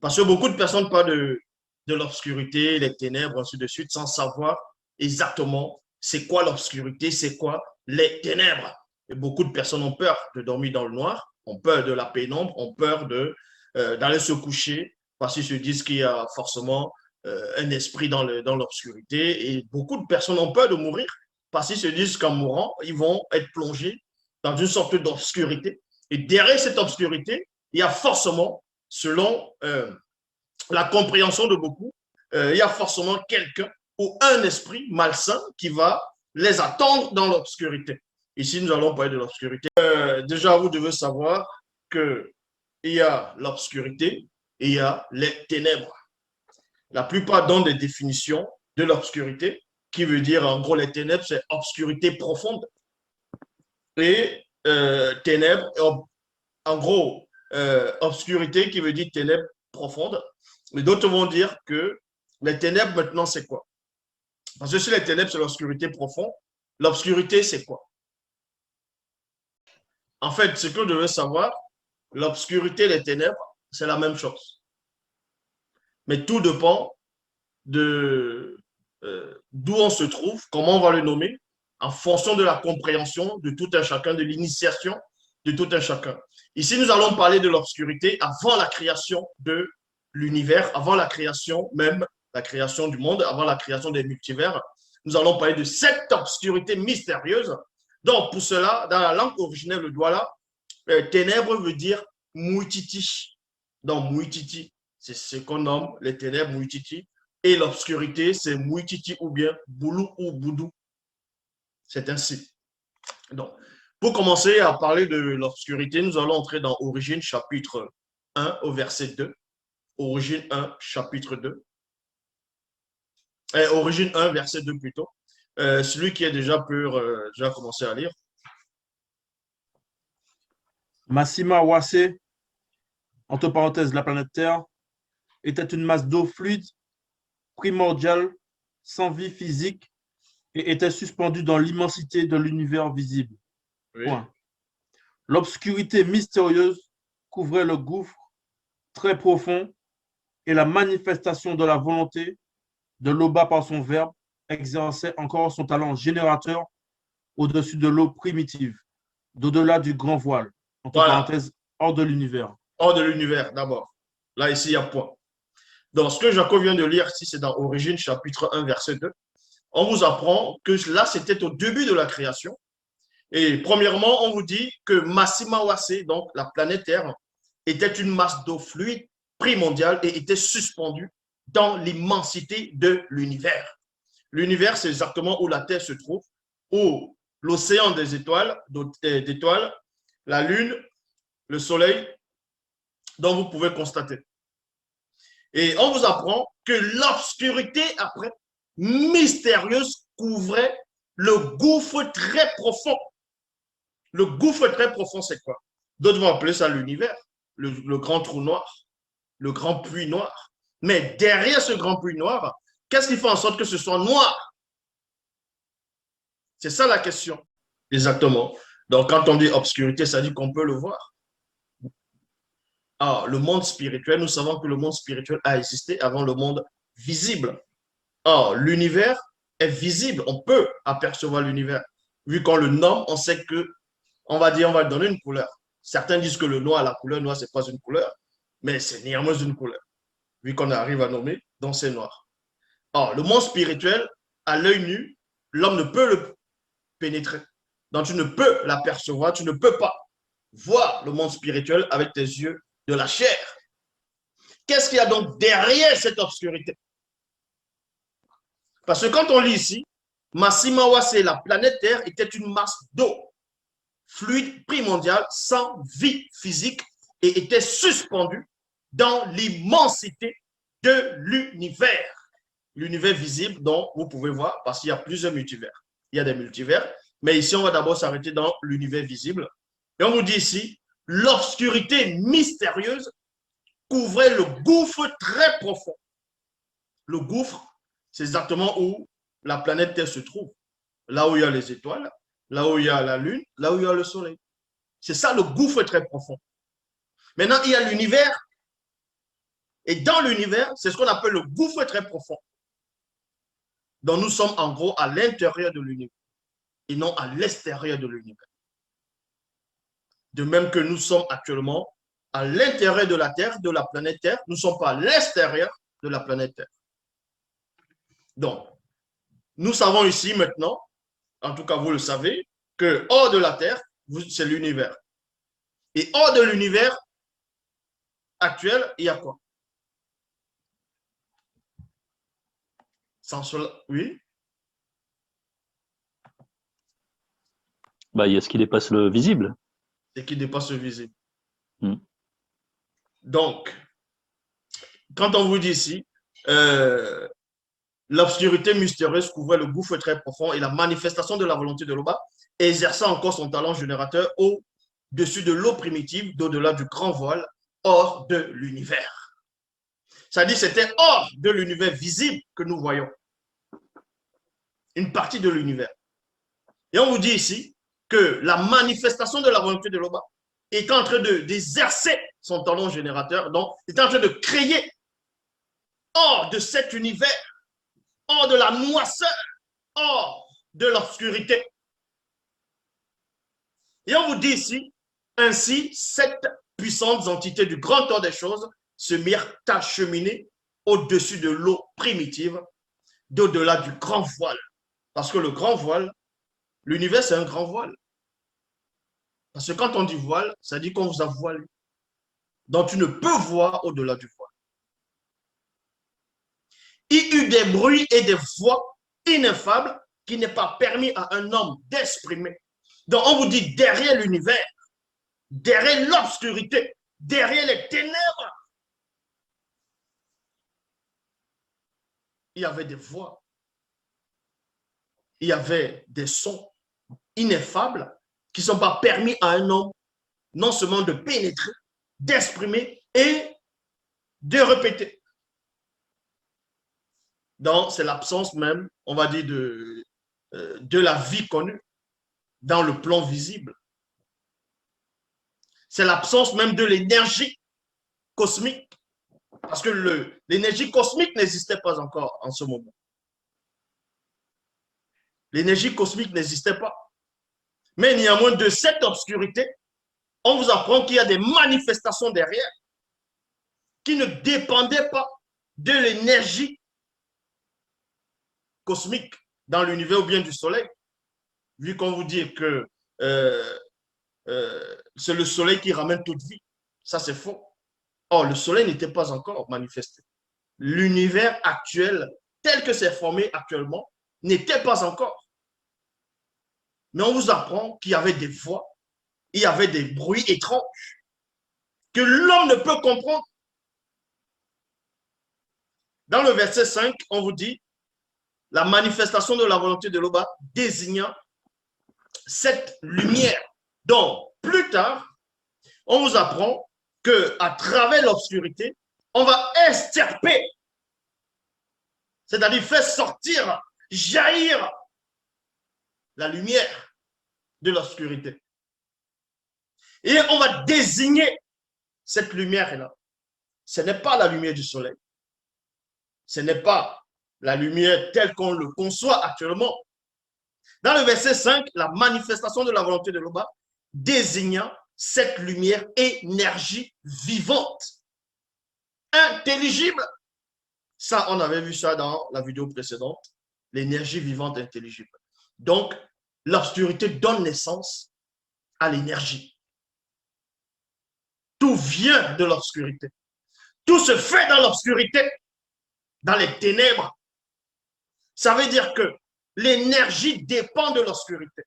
Parce que beaucoup de personnes parlent de l'obscurité, les ténèbres, ainsi de suite, sans savoir exactement c'est quoi l'obscurité, c'est quoi les ténèbres. Et beaucoup de personnes ont peur de dormir dans le noir, ont peur de la pénombre, ont peur d'aller se coucher parce qu'ils se disent qu'il y a forcément un esprit dans l'obscurité. Et beaucoup de personnes ont peur de mourir parce qu'ils se disent qu'en mourant, ils vont être plongés dans une sorte d'obscurité. Et derrière cette obscurité, il y a forcément, selon la compréhension de beaucoup, il y a forcément quelqu'un ou un esprit malsain qui va les attendre dans l'obscurité. Ici, nous allons parler de l'obscurité. Déjà, vous devez savoir qu'il y a l'obscurité et il y a les ténèbres. La plupart donnent des définitions de l'obscurité, qui veut dire, en gros, les ténèbres, c'est obscurité profonde. Et ténèbres, en gros, obscurité qui veut dire ténèbres profondes. Mais d'autres vont dire que les ténèbres, maintenant, c'est quoi? Parce que si les ténèbres, c'est l'obscurité profonde, l'obscurité, c'est quoi? En fait, ce que vous devez savoir, l'obscurité et les ténèbres, c'est la même chose. Mais tout dépend de d'où on se trouve, comment on va le nommer, en fonction de la compréhension de tout un chacun, de l'initiation de tout un chacun. Ici, nous allons parler de l'obscurité avant la création de l'univers, avant la création même, la création du monde, avant la création des multivers. Nous allons parler de cette obscurité mystérieuse. Donc, pour cela, dans la langue originelle, le Douala, ténèbres veut dire muititi. Donc, muititi, c'est ce qu'on nomme les ténèbres muititi. Et l'obscurité, c'est muititi ou bien boulou ou boudou. C'est ainsi. Donc, pour commencer à parler de l'obscurité, nous allons entrer dans Origine chapitre 1 au verset 2. Origine 1, chapitre 2. Origine 1, verset 2 plutôt. Celui qui est déjà peut déjà commencer à lire. Massima Ouassé, entre parenthèses, la planète Terre, était une masse d'eau fluide, primordiale, sans vie physique, et était suspendue dans l'immensité de l'univers visible. Oui. Point. L'obscurité mystérieuse couvrait le gouffre très profond et la manifestation de la volonté de l'Oba par son verbe exerçait encore son talent générateur au-dessus de l'eau primitive, d'au-delà du grand voile, entre parenthèses, hors de l'univers. Hors de l'univers, d'abord. Là, ici, il y a point. Donc, ce que Jacob vient de lire ici, c'est dans Origine, chapitre 1, verset 2. On vous apprend que là, c'était au début de la création. Et premièrement, on vous dit que Massima Ouassé, donc la planète Terre, était une masse d'eau fluide primordiale et était suspendue dans l'immensité de l'univers. L'univers, c'est exactement où la Terre se trouve, où l'océan des étoiles, la Lune, le Soleil, dont vous pouvez constater. Et on vous apprend que l'obscurité, après, mystérieuse, couvrait le gouffre très profond. Le gouffre très profond, c'est quoi? D'autres vont appeler ça l'univers, le grand trou noir, le grand puits noir. Mais derrière ce grand puits noir, qu'est-ce qui fait en sorte que ce soit noir? C'est ça la question. Exactement. Donc, quand on dit obscurité, ça dit qu'on peut le voir. Ah, le monde spirituel, nous savons que le monde spirituel a existé avant le monde visible. Or, l'univers est visible, on peut apercevoir l'univers. Vu qu'on le nomme, on sait que, on va dire, on va lui donner une couleur. Certains disent que le noir, la couleur noire, ce n'est pas une couleur, mais c'est néanmoins une couleur. Vu qu'on arrive à nommer, donc c'est noir. Or, le monde spirituel, à l'œil nu, l'homme ne peut le pénétrer. Donc, tu ne peux l'apercevoir, tu ne peux pas voir le monde spirituel avec tes yeux de la chair. Qu'est-ce qu'il y a donc derrière cette obscurité? Parce que quand on lit ici, Massima Ouassé, la planète Terre, était une masse d'eau fluide primordiale sans vie physique et était suspendue dans l'immensité de l'univers. L'univers visible dont vous pouvez voir, parce qu'il y a plusieurs multivers. Il y a des multivers, mais ici, on va d'abord s'arrêter dans l'univers visible. Et on vous dit ici, l'obscurité mystérieuse couvrait le gouffre très profond. Le gouffre, c'est exactement où la planète Terre se trouve. Là où il y a les étoiles, là où il y a la Lune, là où il y a le Soleil. C'est ça le gouffre très profond. Maintenant, il y a l'univers Et dans l'univers, c'est ce qu'on appelle le gouffre très profond. Donc nous sommes en gros à l'intérieur de l'univers et non à l'extérieur de l'univers. De même que nous sommes actuellement à l'intérieur de la Terre, de la planète Terre, nous ne sommes pas à l'extérieur de la planète Terre. Donc, nous savons ici maintenant, en tout cas vous le savez, que hors de la Terre, c'est l'univers. Et hors de l'univers actuel, il y a quoi? Sans cela, oui. Bah, il y a ce qui dépasse le visible. Et qui dépasse le visible. Mm. Donc, quand on vous dit ici, l'obscurité mystérieuse couvrait le gouffre très profond et la manifestation de la volonté de l'Oba exerça encore son talent générateur au-dessus de l'eau primitive, d'au-delà du grand voile, hors de l'univers. C'est-à-dire c'était hors de l'univers visible que nous voyons. Une partie de l'univers. Et on vous dit ici que la manifestation de la volonté de l'Oba est en train d'exercer son talent générateur, donc est en train de créer hors de cet univers, hors de la noirceur, hors de l'obscurité. Et on vous dit ici, ainsi, 7 puissantes entités du grand ordre des choses se mirent à cheminer au-dessus de l'eau primitive, d'au-delà du grand voile. Parce que le grand voile, l'univers, c'est un grand voile. Parce que quand on dit voile, ça dit qu'on vous a voilé. Donc tu ne peux voir au-delà du voile. Il y eut des bruits et des voix ineffables qui n'est pas permis à un homme d'exprimer. Donc on vous dit derrière l'univers, derrière l'obscurité, derrière les ténèbres, il y avait des voix, il y avait des sons ineffables qui ne sont pas permis à un homme non seulement de pénétrer, d'exprimer et de répéter. Donc, c'est l'absence même, on va dire, de la vie connue dans le plan visible. C'est l'absence même de l'énergie cosmique. Parce que l'énergie cosmique n'existait pas encore en ce moment. L'énergie cosmique n'existait pas. Mais néanmoins, de cette obscurité, on vous apprend qu'il y a des manifestations derrière qui ne dépendaient pas de l'énergie cosmique dans l'univers ou bien du soleil. Vu qu'on vous dit que c'est le soleil qui ramène toute vie. Ça, c'est faux. Or, le soleil n'était pas encore manifesté. L'univers actuel, tel que c'est formé actuellement, n'était pas encore. Mais on vous apprend qu'il y avait des voix, il y avait des bruits étranges que l'homme ne peut comprendre. Dans le verset 5, on vous dit la manifestation de la volonté de l'Oba désignant cette lumière. Donc, plus tard, on vous apprend qu'à travers l'obscurité, on va extirper, c'est-à-dire faire sortir, jaillir la lumière de l'obscurité. Et on va désigner cette lumière-là. Ce n'est pas la lumière du soleil. Ce n'est pas la lumière telle qu'on le conçoit actuellement. Dans le verset 5, la manifestation de la volonté de l'Oba désignant cette lumière énergie vivante, intelligible. Ça, on avait vu ça dans la vidéo précédente, l'énergie vivante intelligible. Donc, l'obscurité donne naissance à l'énergie. Tout vient de l'obscurité. Tout se fait dans l'obscurité, dans les ténèbres. Ça veut dire que l'énergie dépend de l'obscurité.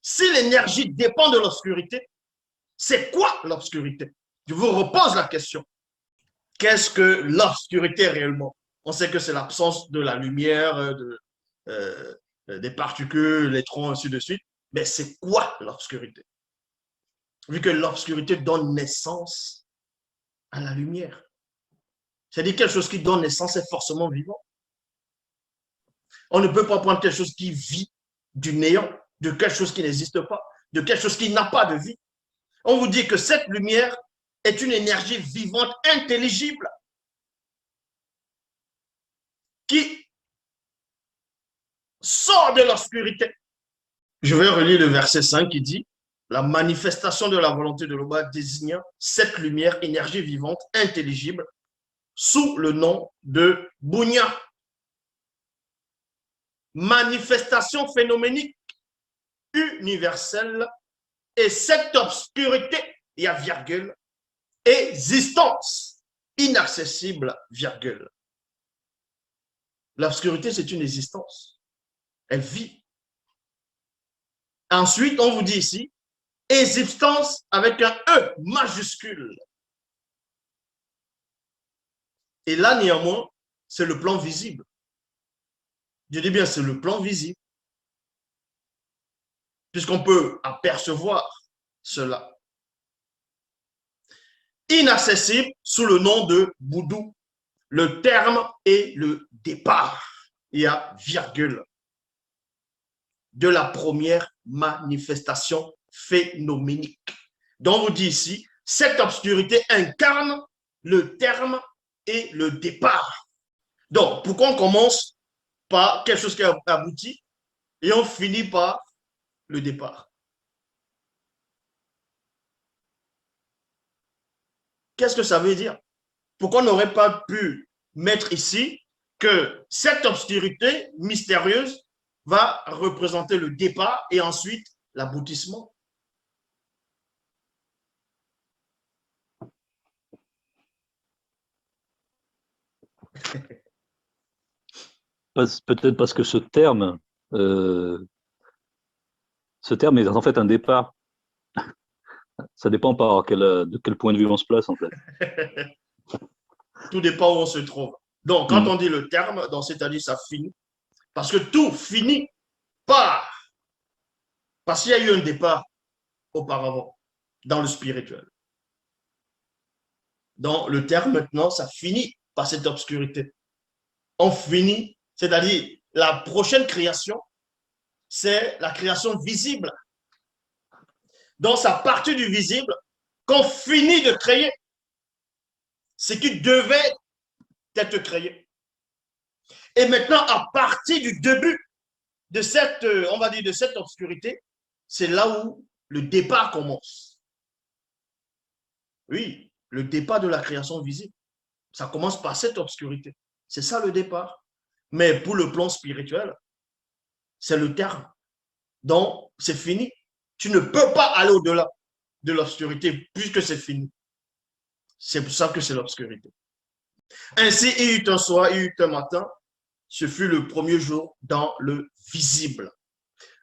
Si l'énergie dépend de l'obscurité, c'est quoi l'obscurité? Je vous repose la question. Qu'est-ce que l'obscurité réellement? On sait que c'est l'absence de la lumière, des particules, électrons, ainsi de suite. Mais c'est quoi l'obscurité? Vu que l'obscurité donne naissance à la lumière. C'est-à-dire quelque chose qui donne naissance est forcément vivant. On ne peut pas prendre quelque chose qui vit du néant, de quelque chose qui n'existe pas, de quelque chose qui n'a pas de vie. On vous dit que cette lumière est une énergie vivante, intelligible, qui sort de l'obscurité. Je vais relire le verset 5 qui dit « La manifestation de la volonté de l'Oba désignant cette lumière, énergie vivante, intelligible, sous le nom de Bunya. » Manifestation phénoménique universelle, et cette obscurité, il y a virgule, existence inaccessible, virgule. L'obscurité, c'est une existence. Elle vit. Ensuite, on vous dit ici, existence avec un E majuscule. Et là, néanmoins, c'est le plan visible. Je dis bien, c'est le plan visible. Puisqu'on peut apercevoir cela. Inaccessible sous le nom de Boudou. Le terme est le départ. Il y a virgule de la première manifestation phénoménique. Donc, on vous dit ici, cette obscurité incarne le terme et le départ. Donc, pourquoi on commence par quelque chose qui a abouti et on finit par le départ? Qu'est-ce que ça veut dire? Pourquoi on n'aurait pas pu mettre ici que cette obscurité mystérieuse va représenter le départ et ensuite l'aboutissement? Peut-être parce que ce terme est en fait un départ. Ça dépend de quel point de vue on se place, en fait. Tout dépend où on se trouve. Donc, quand on dit le terme, c'est-à-dire ça finit. Parce que tout finit par. Parce qu'il y a eu un départ auparavant dans le spirituel. Donc, le terme maintenant, ça finit par cette obscurité. On finit, c'est-à-dire la prochaine création, c'est la création visible. Donc, c'est à partir du visible qu'on finit de créer ce qui devait être créé. Et maintenant, à partir du début de cette, on va dire, de cette obscurité, c'est là où le départ commence. Oui, le départ de la création visible. Ça commence par cette obscurité. C'est ça le départ. Mais pour le plan spirituel, c'est le terme. Donc, c'est fini. Tu ne peux pas aller au-delà de l'obscurité puisque c'est fini. C'est pour ça que c'est l'obscurité. Ainsi, il y eut un soir, il y eut un matin. Ce fut le premier jour dans le visible.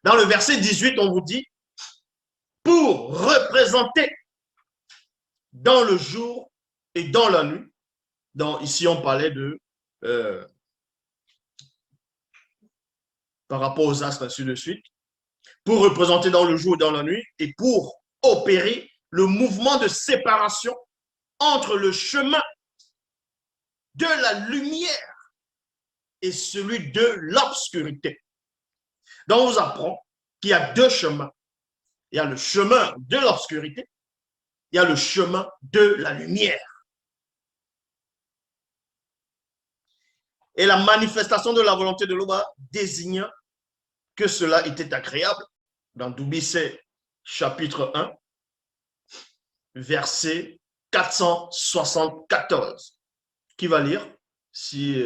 Dans le verset 18, on vous dit, pour représenter dans le jour et dans la nuit. Donc, ici, on parlait de par rapport aux astres, ainsi de suite. Pour représenter dans le jour et dans la nuit et pour opérer le mouvement de séparation entre le chemin de la lumière et celui de l'obscurité. Donc, on vous apprend qu'il y a deux chemins. Il y a le chemin de l'obscurité, il y a le chemin de la lumière. Et la manifestation de la volonté de l'Oba désignant que cela était agréable. Dans Doubicet, chapitre 1, verset 474. Qui va lire, si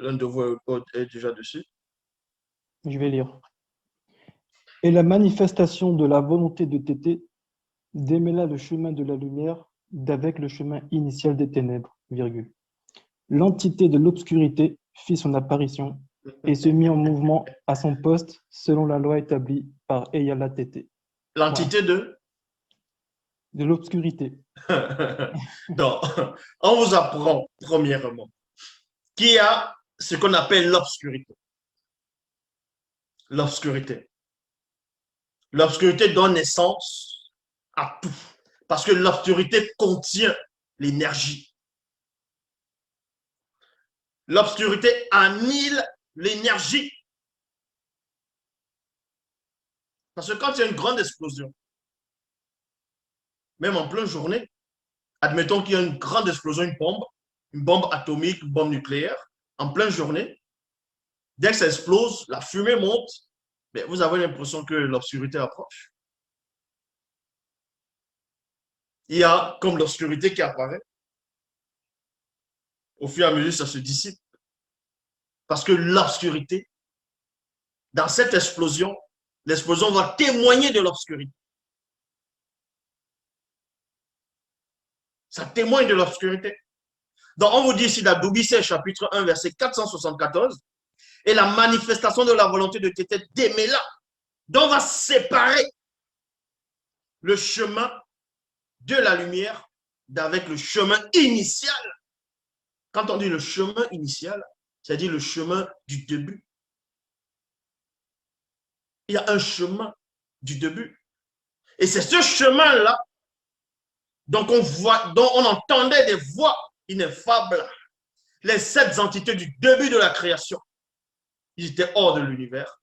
l'un de vous est déjà dessus? Je vais lire. Et la manifestation de la volonté de Tété démêla le chemin de la lumière d'avec le chemin initial des ténèbres, virgule. L'entité de l'obscurité fit son apparition et se mit en mouvement à son poste selon la loi établie par Eyala Tété. L'entité de l'obscurité. Donc, on vous apprend, premièrement, qu'il y a ce qu'on appelle l'obscurité. L'obscurité. L'obscurité donne naissance à tout. Parce que l'obscurité contient l'énergie. L'obscurité annihile l'énergie. Parce que quand il y a une grande explosion, même en pleine journée, admettons qu'il y a une grande explosion, une bombe atomique, une bombe nucléaire, en pleine journée. Dès que ça explose, la fumée monte, mais vous avez l'impression que l'obscurité approche. Il y a comme l'obscurité qui apparaît. Au fur et à mesure, ça se dissipe. Parce que l'obscurité, dans cette explosion, l'explosion va témoigner de l'obscurité. Ça témoigne de l'obscurité. Donc, on vous dit ici dans Doumbissé, chapitre 1, verset 474, et la manifestation de la volonté de Tété démêla, dont va séparer le chemin de la lumière d'avec le chemin initial. Quand on dit le chemin initial, c'est-à-dire le chemin du début. Il y a un chemin du début. Et c'est ce chemin-là dont on entendait des voix ineffables. Les 7 entités du début de la création. Ils étaient hors de l'univers.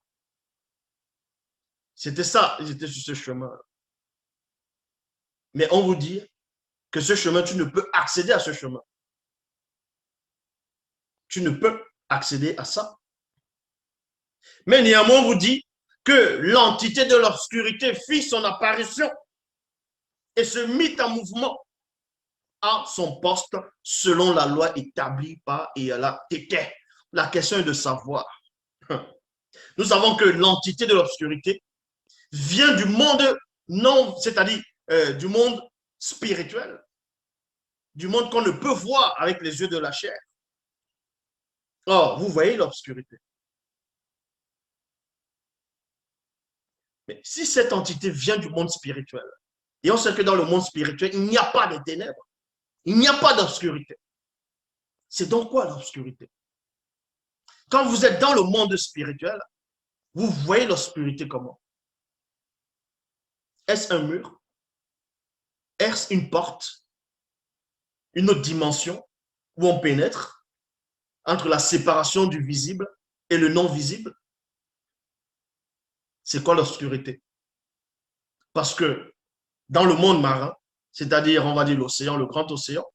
C'était ça, ils étaient sur ce chemin. Mais on vous dit que ce chemin, tu ne peux accéder à ce chemin. Tu ne peux accéder à ça. Mais néanmoins, on vous dit que l'entité de l'obscurité fit son apparition et se mit en mouvement à son poste selon la loi établie par Eala Tété. La question est de savoir. Nous savons que l'entité de l'obscurité vient du monde non, c'est-à-dire du monde spirituel, du monde qu'on ne peut voir avec les yeux de la chair. Or, vous voyez l'obscurité. Mais si cette entité vient du monde spirituel, et on sait que dans le monde spirituel, il n'y a pas de ténèbres, il n'y a pas d'obscurité. C'est donc quoi l'obscurité? Quand vous êtes dans le monde spirituel, vous voyez l'obscurité comment? Est-ce un mur? Est-ce une porte? Une autre dimension où on pénètre entre la séparation du visible et le non visible? C'est quoi l'obscurité? Parce que dans le monde marin, c'est-à-dire, on va dire l'océan, le grand océan,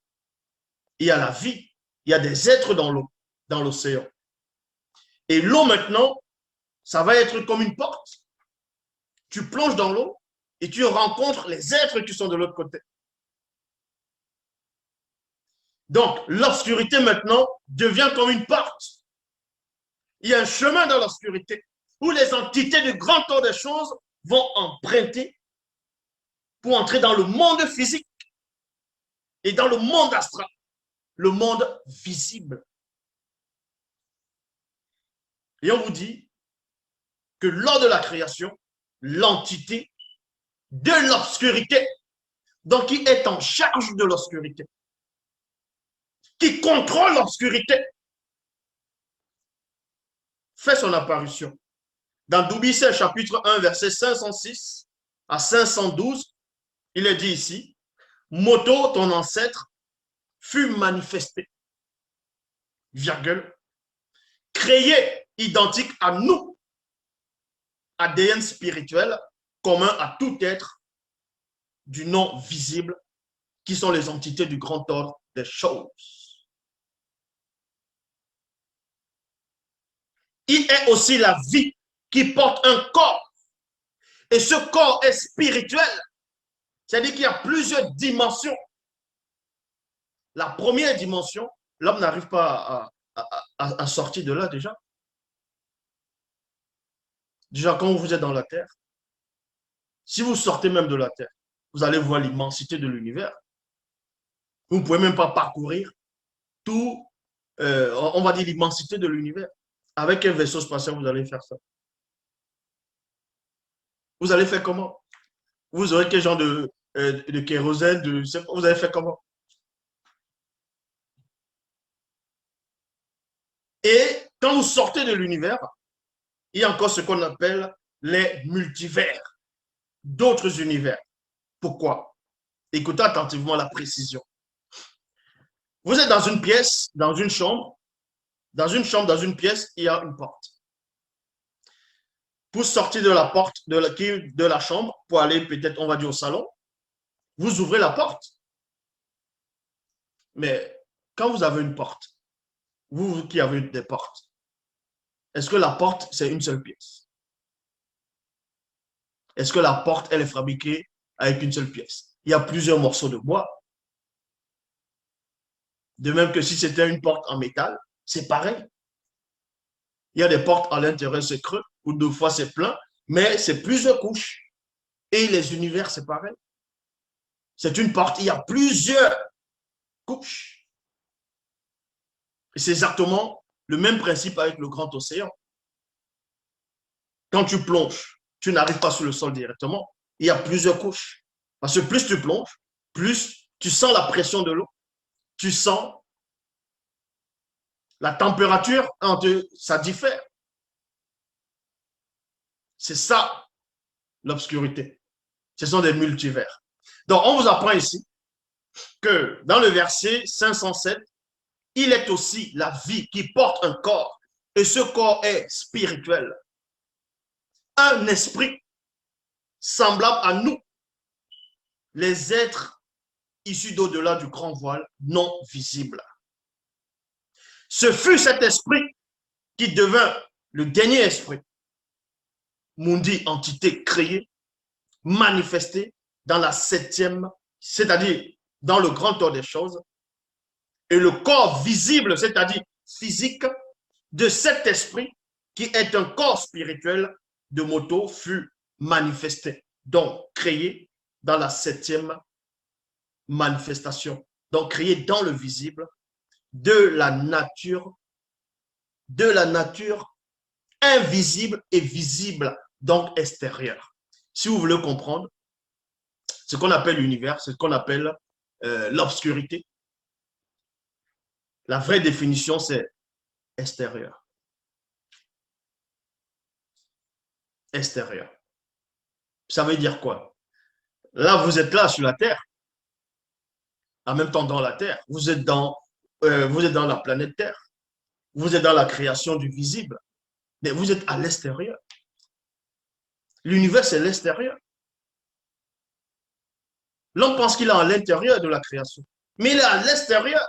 il y a la vie, il y a des êtres dans l'eau, dans l'océan. Et l'eau maintenant, ça va être comme une porte. Tu plonges dans l'eau et tu rencontres les êtres qui sont de l'autre côté. Donc, l'obscurité maintenant devient comme une porte. Il y a un chemin dans l'obscurité où les entités du grand ordre des choses vont emprunter pour entrer dans le monde physique et dans le monde astral, le monde visible. Et on vous dit que lors de la création, l'entité de l'obscurité, donc qui est en charge de l'obscurité, qui contrôle l'obscurité, fait son apparition. Dans Doumbissé, chapitre 1, verset 506 à 512, il est dit ici, Moto, ton ancêtre, fut manifesté, virgule, créé identique à nous, ADN spirituel, commun à tout être du non visible, qui sont les entités du grand ordre des choses. Il est aussi la vie qui porte un corps. Et ce corps est spirituel. C'est-à-dire qu'il y a plusieurs dimensions. La première dimension, l'homme n'arrive pas à sortir de là déjà. Déjà, quand vous êtes dans la terre, si vous sortez même de la terre, vous allez voir l'immensité de l'univers. Vous ne pouvez même pas parcourir tout, on va dire l'immensité de l'univers. Avec un vaisseau spatial, vous allez faire ça. Vous allez faire comment? Vous aurez quel genre de kérosène, vous allez faire comment? Et quand vous sortez de l'univers, il y a encore ce qu'on appelle les multivers, d'autres univers. Pourquoi? Écoutez attentivement la précision. Vous êtes dans une pièce, dans une chambre, dans une pièce, il y a une porte. Pour sortir de la porte de la chambre, pour aller peut-être, on va dire, au salon, vous ouvrez la porte. Mais quand vous avez une porte, vous qui avez des portes, est-ce que la porte, c'est une seule pièce? Est-ce que la porte, elle est fabriquée avec une seule pièce? Il y a plusieurs morceaux de bois. De même que si c'était une porte en métal, c'est pareil. Il y a des portes à l'intérieur, c'est creux, ou deux fois c'est plein, mais c'est plusieurs couches. Et les univers, c'est pareil. C'est une porte, il y a plusieurs couches. Et c'est exactement le même principe avec le grand océan. Quand tu plonges, tu n'arrives pas sur le sol directement. Il y a plusieurs couches. Parce que plus tu plonges, plus tu sens la pression de l'eau. Tu sens la température, ça diffère. C'est ça, l'obscurité. Ce sont des multivers. Donc, on vous apprend ici que dans le verset 507, il est aussi la vie qui porte un corps. Et ce corps est spirituel. Un esprit semblable à nous, les êtres issus d'au-delà du grand voile non visible. Ce fut cet esprit qui devint le dernier esprit, mundi, entité créée, manifestée dans la septième, c'est-à-dire dans le grand ordre des choses, et le corps visible, c'est-à-dire physique, de cet esprit qui est un corps spirituel de moto fut manifesté, donc créé dans la septième manifestation, donc créé dans le visible de la nature invisible et visible, donc extérieure. Si vous voulez comprendre ce qu'on appelle l'univers, ce qu'on appelle l'obscurité, la vraie définition, c'est extérieur. Extérieur. Ça veut dire quoi? Là, vous êtes là sur la Terre, en même temps dans la Terre, vous êtes dans la planète Terre, vous êtes dans la création du visible, mais vous êtes à l'extérieur. L'univers, c'est l'extérieur. L'homme pense qu'il est à l'intérieur de la création, mais il est à l'extérieur.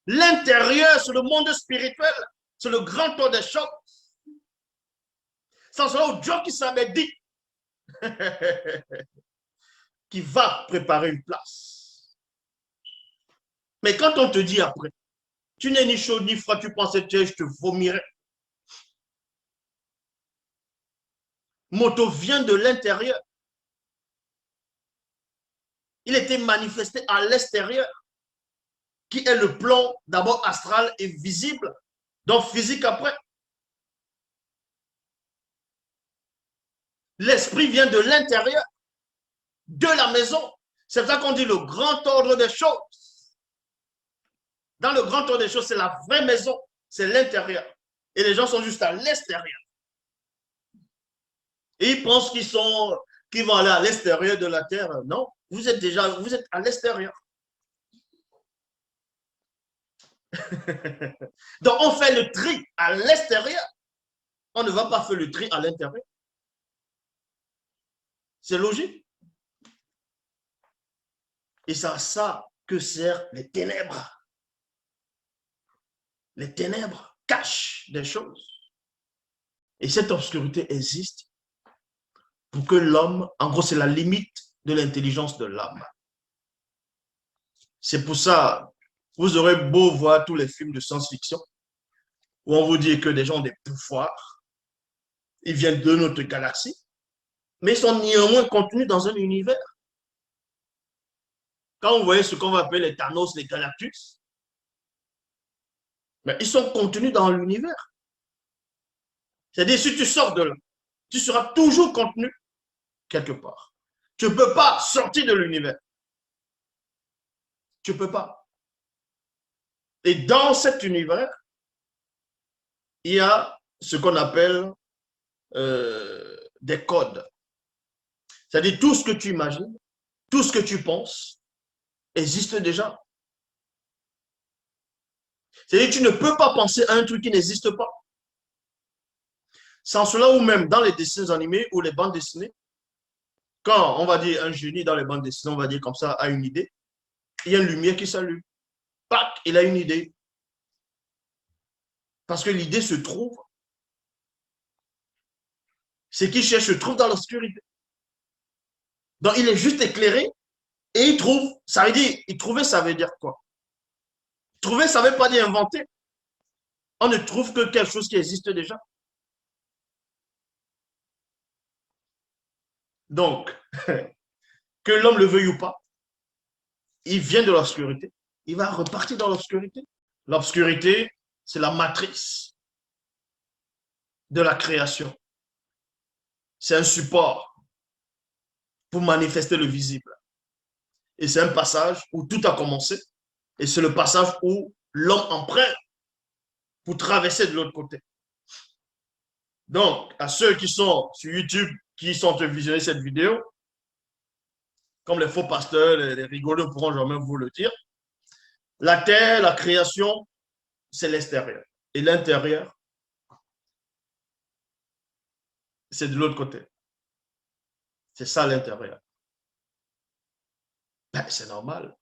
L'intérieur, c'est le monde spirituel, c'est le grand tour des choses. Ça sera au Dieu qui s'avait dit qui va préparer une place. Mais quand on te dit après, tu n'es ni chaud ni froid, tu penses que je te vomirai. Moto vient de l'intérieur. Il était manifesté à l'extérieur, qui est le plan d'abord astral et visible, donc physique après. L'esprit vient de l'intérieur, de la maison. C'est ça qu'on dit le grand ordre des choses. Dans le grand ordre des choses, c'est la vraie maison, c'est l'intérieur. Et les gens sont juste à l'extérieur. Et ils pensent qu'ils vont aller à l'extérieur de la terre. Non, vous êtes à l'extérieur. Donc, on fait le tri à l'extérieur. On ne va pas faire le tri à l'intérieur. C'est logique. Et c'est à ça que servent les ténèbres. Les ténèbres cachent des choses. Et cette obscurité existe pour que l'homme, en gros, c'est la limite de l'intelligence de l'âme. C'est pour ça, vous aurez beau voir tous les films de science-fiction où on vous dit que des gens ont des pouvoirs, ils viennent de notre galaxie, mais ils sont néanmoins contenus dans un univers. Quand vous voyez ce qu'on va appeler les Thanos, les Galactus, mais ils sont contenus dans l'univers. C'est-à-dire, si tu sors de là, tu seras toujours contenu quelque part. Tu ne peux pas sortir de l'univers. Tu ne peux pas. Et dans cet univers, il y a ce qu'on appelle des codes. C'est-à-dire, tout ce que tu imagines, tout ce que tu penses, existe déjà. C'est-à-dire, tu ne peux pas penser à un truc qui n'existe pas. Sans cela, ou même dans les dessins animés ou les bandes dessinées, quand on va dire un génie dans les bandes dessinées, on va dire comme ça, a une idée, il y a une lumière qui s'allume. Pac, il a une idée. Parce que l'idée se trouve. Ce qu'il cherche se trouve dans l'obscurité. Donc, il est juste éclairé et il trouve. Ça veut dire, il trouvait, ça veut dire quoi? Trouver, ça ne veut pas dire inventer. On ne trouve que quelque chose qui existe déjà. Donc, que l'homme le veuille ou pas, il vient de l'obscurité. Il va repartir dans l'obscurité. L'obscurité, c'est la matrice de la création. C'est un support pour manifester le visible. Et c'est un passage où tout a commencé. Et c'est le passage où l'homme emprunte pour traverser de l'autre côté. Donc, à ceux qui sont sur YouTube, qui sont en train de visionner cette vidéo, comme les faux pasteurs, les rigolos ne pourront jamais vous le dire, la terre, la création, c'est l'extérieur. Et l'intérieur, c'est de l'autre côté. C'est ça l'intérieur. Ben, c'est normal.